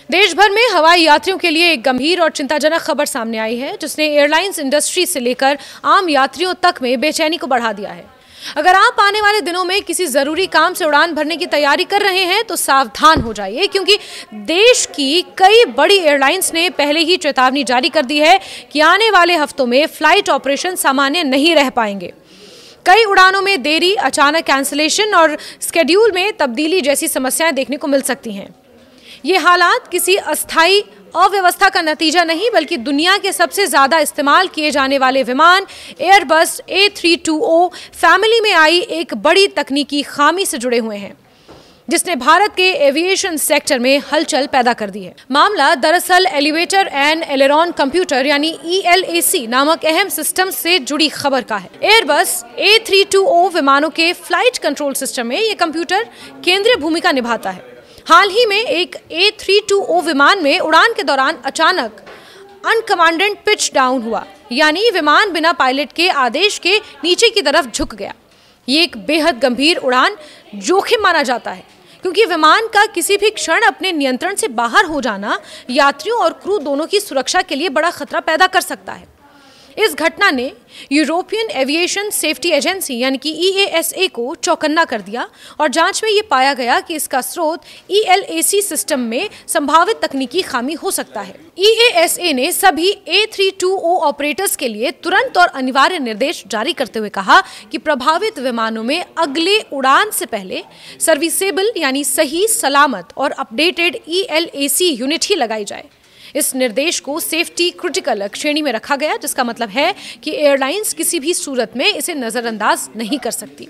देश भर में हवाई यात्रियों के लिए एक गंभीर और चिंताजनक खबर सामने आई है, जिसने एयरलाइंस इंडस्ट्री से लेकर आम यात्रियों तक में बेचैनी को बढ़ा दिया है। अगर आप आने वाले दिनों में किसी जरूरी काम से उड़ान भरने की तैयारी कर रहे हैं तो सावधान हो जाइए, क्योंकि देश की कई बड़ी एयरलाइंस ने पहले ही चेतावनी जारी कर दी है कि आने वाले हफ्तों में फ्लाइट ऑपरेशन सामान्य नहीं रह पाएंगे। कई उड़ानों में देरी, अचानक कैंसिलेशन और स्केड्यूल में तब्दीली जैसी समस्याएं देखने को मिल सकती हैं। ये हालात किसी अस्थायी अव्यवस्था का नतीजा नहीं, बल्कि दुनिया के सबसे ज्यादा इस्तेमाल किए जाने वाले विमान एयरबस A320 फैमिली में आई एक बड़ी तकनीकी खामी से जुड़े हुए हैं, जिसने भारत के एविएशन सेक्टर में हलचल पैदा कर दी है। मामला दरअसल एलिवेटर एंड एलेरॉन कंप्यूटर यानी ELAC नामक अहम सिस्टम से जुड़ी खबर का है। एयरबस A320 विमानों के फ्लाइट कंट्रोल सिस्टम में ये कंप्यूटर केंद्रीय भूमिका निभाता है। हाल ही में एक A320 विमान में उड़ान के दौरान अचानक अनकमांडेड पिच डाउन हुआ, यानी विमान बिना पायलट के आदेश के नीचे की तरफ झुक गया। ये एक बेहद गंभीर उड़ान जोखिम माना जाता है, क्योंकि विमान का किसी भी क्षण अपने नियंत्रण से बाहर हो जाना यात्रियों और क्रू दोनों की सुरक्षा के लिए बड़ा खतरा पैदा कर सकता है। इस घटना ने यूरोपियन एविएशन सेफ्टी एजेंसी यानी कि EASA को चौकन्ना कर दिया और जांच में ये पाया गया कि इसका स्रोत ELAC सिस्टम में संभावित तकनीकी खामी हो सकता है। EASA ने सभी A320 ऑपरेटर्स के लिए तुरंत और अनिवार्य निर्देश जारी करते हुए कहा कि प्रभावित विमानों में अगले उड़ान से पहले सर्विसेबल यानी सही, सलामत और अपडेटेड ELAC यूनिट ही लगाई जाए। इस निर्देश को सेफ्टी क्रिटिकल श्रेणी में रखा गया, जिसका मतलब है कि एयरलाइंस किसी भी सूरत में इसे नजरअंदाज नहीं कर सकती।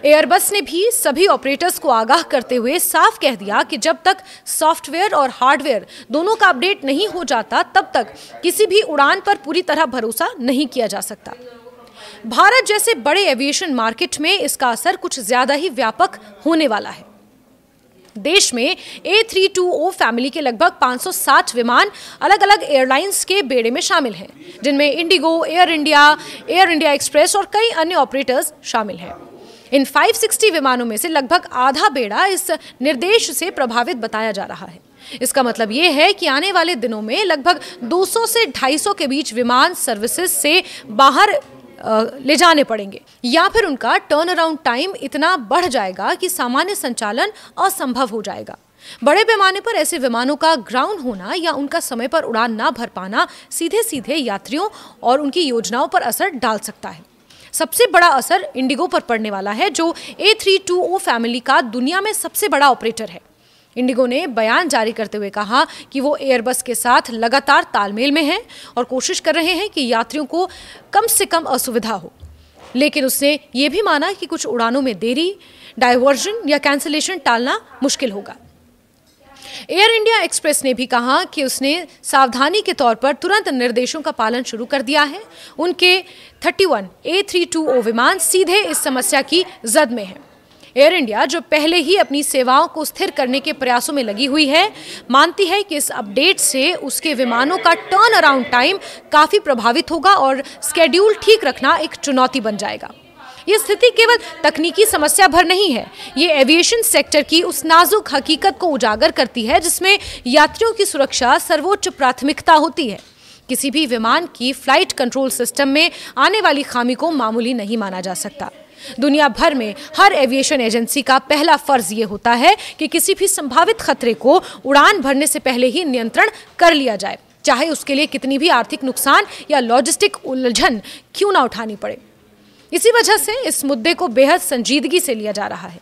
एयरबस ने भी सभी ऑपरेटर्स को आगाह करते हुए साफ कह दिया कि जब तक सॉफ्टवेयर और हार्डवेयर दोनों का अपडेट नहीं हो जाता, तब तक किसी भी उड़ान पर पूरी तरह भरोसा नहीं किया जा सकता। भारत जैसे बड़े एविएशन मार्केट में इसका असर कुछ ज्यादा ही व्यापक होने वाला है। देश में A320 फैमिली के लगभग 560 विमान अलग अलग एयरलाइंस के बेड़े में शामिल हैं, जिनमें इंडिगो, एयर इंडिया एक्सप्रेस और कई अन्य ऑपरेटर्स शामिल हैं। इन 560 विमानों में से लगभग आधा बेड़ा इस निर्देश से प्रभावित बताया जा रहा है। इसका मतलब ये है कि आने वाले दिनों में लगभग 200 से 250 के बीच विमान सर्विसेज से बाहर ले जाने पड़ेंगे, या फिर उनका टर्न अराउंड टाइम इतना बढ़ जाएगा कि सामान्य संचालन असंभव हो जाएगा। बड़े पैमाने पर ऐसे विमानों का ग्राउंड होना या उनका समय पर उड़ान ना भर पाना सीधे सीधे यात्रियों और उनकी योजनाओं पर असर डाल सकता है। सबसे बड़ा असर इंडिगो पर पड़ने वाला है, जो A320 फैमिली का दुनिया में सबसे बड़ा ऑपरेटर है। इंडिगो ने बयान जारी करते हुए कहा कि वो एयरबस के साथ लगातार तालमेल में है और कोशिश कर रहे हैं कि यात्रियों को कम से कम असुविधा हो, लेकिन उसने ये भी माना कि कुछ उड़ानों में देरी, डायवर्जन या कैंसिलेशन टालना मुश्किल होगा। एयर इंडिया एक्सप्रेस ने भी कहा कि उसने सावधानी के तौर पर तुरंत निर्देशों का पालन शुरू कर दिया है। उनके 31 A320 विमान सीधे इस समस्या की जद में है। एयर इंडिया, जो पहले ही अपनी सेवाओं को स्थिर करने के प्रयासों में लगी हुई है, मानती है कि इस अपडेट से उसके विमानों का टर्न अराउंड टाइम काफी प्रभावित होगा और स्केड्यूल ठीक रखना एक चुनौती बन जाएगा। ये स्थिति केवल तकनीकी समस्या भर नहीं है, ये एविएशन सेक्टर की उस नाजुक हकीकत को उजागर करती है जिसमें यात्रियों की सुरक्षा सर्वोच्च प्राथमिकता होती है। किसी भी विमान की फ्लाइट कंट्रोल सिस्टम में आने वाली खामी को मामूली नहीं माना जा सकता। दुनिया भर में हर एविएशन एजेंसी का पहला फर्ज ये होता है कि किसी भी संभावित खतरे को उड़ान भरने से पहले ही नियंत्रण कर लिया जाए, चाहे उसके लिए कितनी भी आर्थिक नुकसान या लॉजिस्टिक उलझन क्यों ना उठानी पड़े। इसी वजह से इस मुद्दे को बेहद संजीदगी से लिया जा रहा है।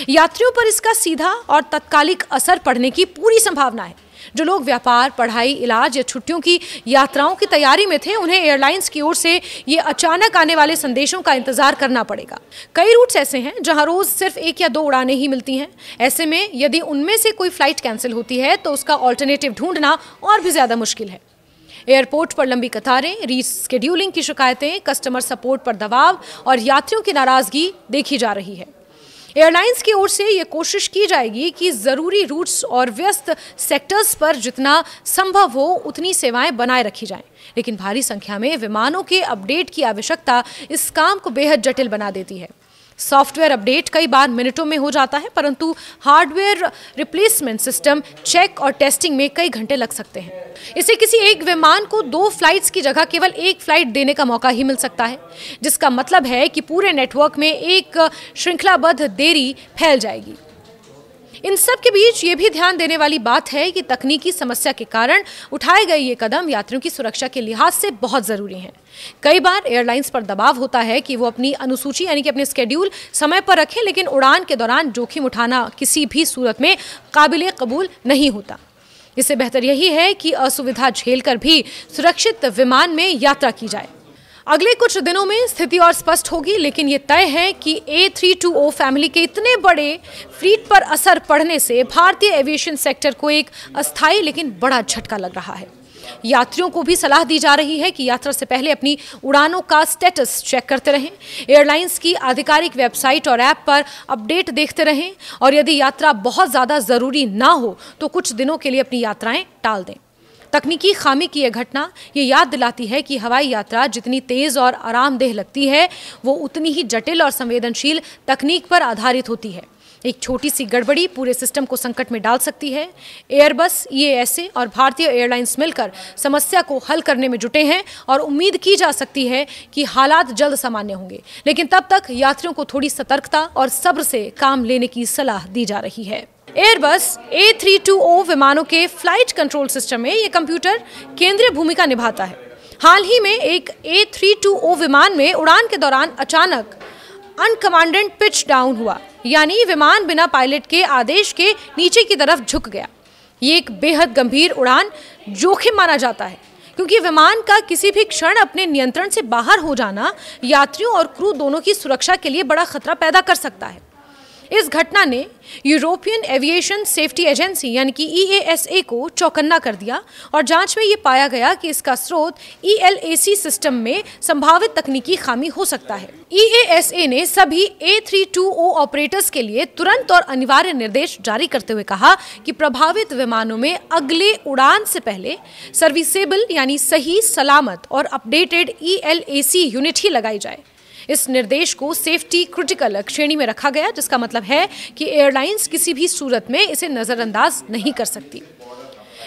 यात्रियों पर इसका सीधा और तत्कालिक असर पड़ने की पूरी संभावना है। जो लोग व्यापार, पढ़ाई, इलाज या छुट्टियों की यात्राओं की तैयारी में थे, उन्हें एयरलाइंस की ओर से ये अचानक आने वाले संदेशों का इंतजार करना पड़ेगा। कई रूट्स ऐसे हैं जहां रोज सिर्फ 1 या 2 उड़ानें ही मिलती हैं। ऐसे में यदि उनमें से कोई फ्लाइट कैंसिल होती है तो उसका ऑल्टरनेटिव ढूंढना और भी ज्यादा मुश्किल है। एयरपोर्ट पर लंबी कतारें, रीस्केड्यूलिंग की शिकायतें, कस्टमर सपोर्ट पर दबाव और यात्रियों की नाराजगी देखी जा रही है। एयरलाइंस की ओर से ये कोशिश की जाएगी कि जरूरी रूट्स और व्यस्त सेक्टर्स पर जितना संभव हो उतनी सेवाएं बनाए रखी जाएं, लेकिन भारी संख्या में विमानों के अपडेट की आवश्यकता इस काम को बेहद जटिल बना देती है। सॉफ्टवेयर अपडेट कई बार मिनटों में हो जाता है, परंतु हार्डवेयर रिप्लेसमेंट सिस्टम चेक और टेस्टिंग में कई घंटे लग सकते हैं। इसे किसी एक विमान को 2 फ्लाइट्स की जगह केवल 1 फ्लाइट देने का मौका ही मिल सकता है, जिसका मतलब है कि पूरे नेटवर्क में एक श्रृंखलाबद्ध देरी फैल जाएगी। इन सब के बीच ये भी ध्यान देने वाली बात है कि तकनीकी समस्या के कारण उठाए गए ये कदम यात्रियों की सुरक्षा के लिहाज से बहुत जरूरी हैं। कई बार एयरलाइंस पर दबाव होता है कि वो अपनी अनुसूची यानी कि अपने स्केड्यूल समय पर रखें, लेकिन उड़ान के दौरान जोखिम उठाना किसी भी सूरत में काबिले कबूल नहीं होता। इससे बेहतर यही है कि असुविधा झेलकर भी सुरक्षित विमान में यात्रा की जाए। अगले कुछ दिनों में स्थिति और स्पष्ट होगी, लेकिन ये तय है कि A320 फैमिली के इतने बड़े फ्लीट पर असर पड़ने से भारतीय एविएशन सेक्टर को एक अस्थायी लेकिन बड़ा झटका लग रहा है। यात्रियों को भी सलाह दी जा रही है कि यात्रा से पहले अपनी उड़ानों का स्टेटस चेक करते रहें, एयरलाइंस की आधिकारिक वेबसाइट और ऐप पर अपडेट देखते रहें और यदि यात्रा बहुत ज़्यादा ज़रूरी ना हो तो कुछ दिनों के लिए अपनी यात्राएं टाल दें। तकनीकी खामी की यह घटना ये याद दिलाती है कि हवाई यात्रा जितनी तेज़ और आरामदेह लगती है, वो उतनी ही जटिल और संवेदनशील तकनीक पर आधारित होती है। एक छोटी सी गड़बड़ी पूरे सिस्टम को संकट में डाल सकती है। एयरबस, EASA और भारतीय एयरलाइंस मिलकर समस्या को हल करने में जुटे हैं और उम्मीद की जा सकती है कि हालात जल्द सामान्य होंगे, लेकिन तब तक यात्रियों को थोड़ी सतर्कता और सब्र से काम लेने की सलाह दी जा रही है। एयरबस A320 विमानों के फ्लाइट कंट्रोल सिस्टम में ये कंप्यूटर केंद्रीय भूमिका निभाता है। हाल ही में एक A320 विमान में उड़ान के दौरान अचानक अनकमांडेड पिच डाउन हुआ, यानी विमान बिना पायलट के आदेश के नीचे की तरफ झुक गया। ये एक बेहद गंभीर उड़ान जोखिम माना जाता है, क्योंकि विमान का किसी भी क्षण अपने नियंत्रण से बाहर हो जाना यात्रियों और क्रू दोनों की सुरक्षा के लिए बड़ा खतरा पैदा कर सकता है। इस घटना ने यूरोपियन एविएशन सेफ्टी एजेंसी यानी कि EASA को चौकन्ना कर दिया और जांच में ये पाया गया कि इसका स्रोत ELAC सिस्टम में संभावित तकनीकी खामी हो सकता है। EASA ने सभी A320 ऑपरेटर्स के लिए तुरंत और अनिवार्य निर्देश जारी करते हुए कहा कि प्रभावित विमानों में अगले उड़ान से पहले सर्विसेबल यानी सही, सलामत और अपडेटेड ELAC यूनिट ही लगाई जाए। इस निर्देश को सेफ्टी क्रिटिकल श्रेणी में रखा गया, जिसका मतलब है कि एयरलाइंस किसी भी सूरत में इसे नजरअंदाज नहीं कर सकती।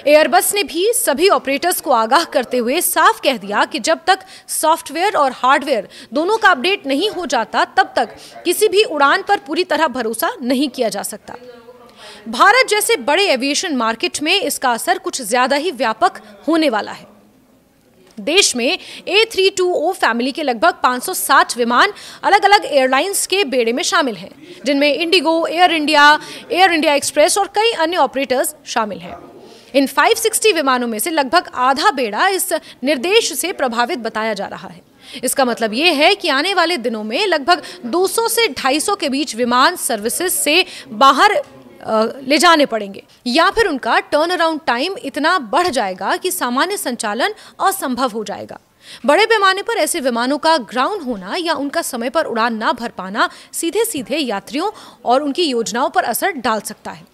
एयरबस ने भी सभी ऑपरेटर्स को आगाह करते हुए साफ कह दिया कि जब तक सॉफ्टवेयर और हार्डवेयर दोनों का अपडेट नहीं हो जाता, तब तक किसी भी उड़ान पर पूरी तरह भरोसा नहीं किया जा सकता। भारत जैसे बड़े एविएशन मार्केट में इसका असर कुछ ज्यादा ही व्यापक होने वाला है। देश में A320 फैमिली के लगभग 560 विमान अलग अलग एयरलाइंस के बेड़े में शामिल हैं, जिनमें इंडिगो, एयर इंडिया एक्सप्रेस और कई अन्य ऑपरेटर्स शामिल हैं। इन 560 विमानों में से लगभग आधा बेड़ा इस निर्देश से प्रभावित बताया जा रहा है। इसका मतलब ये है कि आने वाले दिनों में लगभग 200 से 250 के बीच विमान सर्विसेज से बाहर ले जाने पड़ेंगे, या फिर उनका टर्न अराउंड टाइम इतना बढ़ जाएगा कि सामान्य संचालन असंभव हो जाएगा। बड़े पैमाने पर ऐसे विमानों का ग्राउंड होना या उनका समय पर उड़ान ना भर पाना सीधे सीधे यात्रियों और उनकी योजनाओं पर असर डाल सकता है।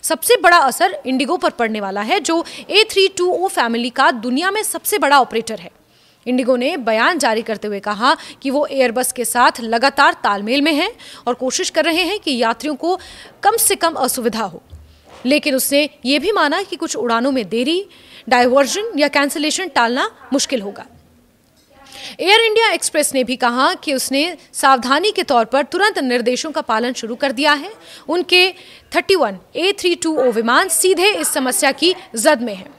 सबसे बड़ा असर इंडिगो पर पड़ने वाला है, जो A320 फैमिली का दुनिया में सबसे बड़ा ऑपरेटर है। इंडिगो ने बयान जारी करते हुए कहा कि वो एयरबस के साथ लगातार तालमेल में है और कोशिश कर रहे हैं कि यात्रियों को कम से कम असुविधा हो, लेकिन उसने ये भी माना कि कुछ उड़ानों में देरी, डायवर्जन या कैंसिलेशन टालना मुश्किल होगा। एयर इंडिया एक्सप्रेस ने भी कहा कि उसने सावधानी के तौर पर तुरंत निर्देशों का पालन शुरू कर दिया है। उनके 31 A320 विमान सीधे इस समस्या की जद में है।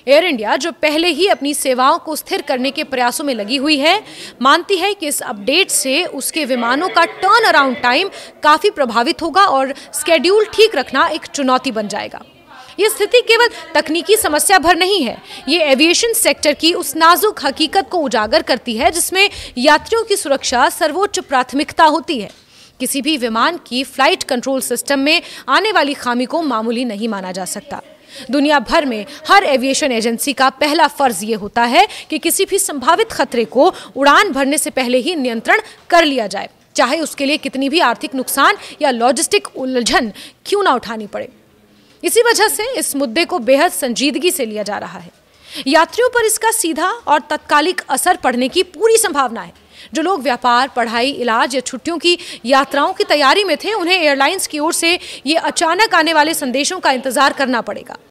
एयर इंडिया, जो पहले ही अपनी सेवाओं को स्थिर करने के प्रयासों में लगी हुई है, मानती है कि इस अपडेट से उसके विमानों का टर्न अराउंड टाइम काफ़ी प्रभावित होगा और स्केड्यूल ठीक रखना एक चुनौती बन जाएगा। ये स्थिति केवल तकनीकी समस्या भर नहीं है, ये एविएशन सेक्टर की उस नाजुक हकीकत को उजागर करती है जिसमें यात्रियों की सुरक्षा सर्वोच्च प्राथमिकता होती है। किसी भी विमान की फ्लाइट कंट्रोल सिस्टम में आने वाली खामी को मामूली नहीं माना जा सकता। दुनिया भर में हर एविएशन एजेंसी का पहला फर्ज ये होता है कि किसी भी संभावित खतरे को उड़ान भरने से पहले ही नियंत्रण कर लिया जाए, चाहे उसके लिए कितनी भी आर्थिक नुकसान या लॉजिस्टिक उलझन क्यों ना उठानी पड़े। इसी वजह से इस मुद्दे को बेहद संजीदगी से लिया जा रहा है। यात्रियों पर इसका सीधा और तत्कालिक असर पड़ने की पूरी संभावना है। जो लोग व्यापार, पढ़ाई, इलाज या छुट्टियों की यात्राओं की तैयारी में थे, उन्हें एयरलाइंस की ओर से ये अचानक आने वाले संदेशों का इंतजार करना पड़ेगा।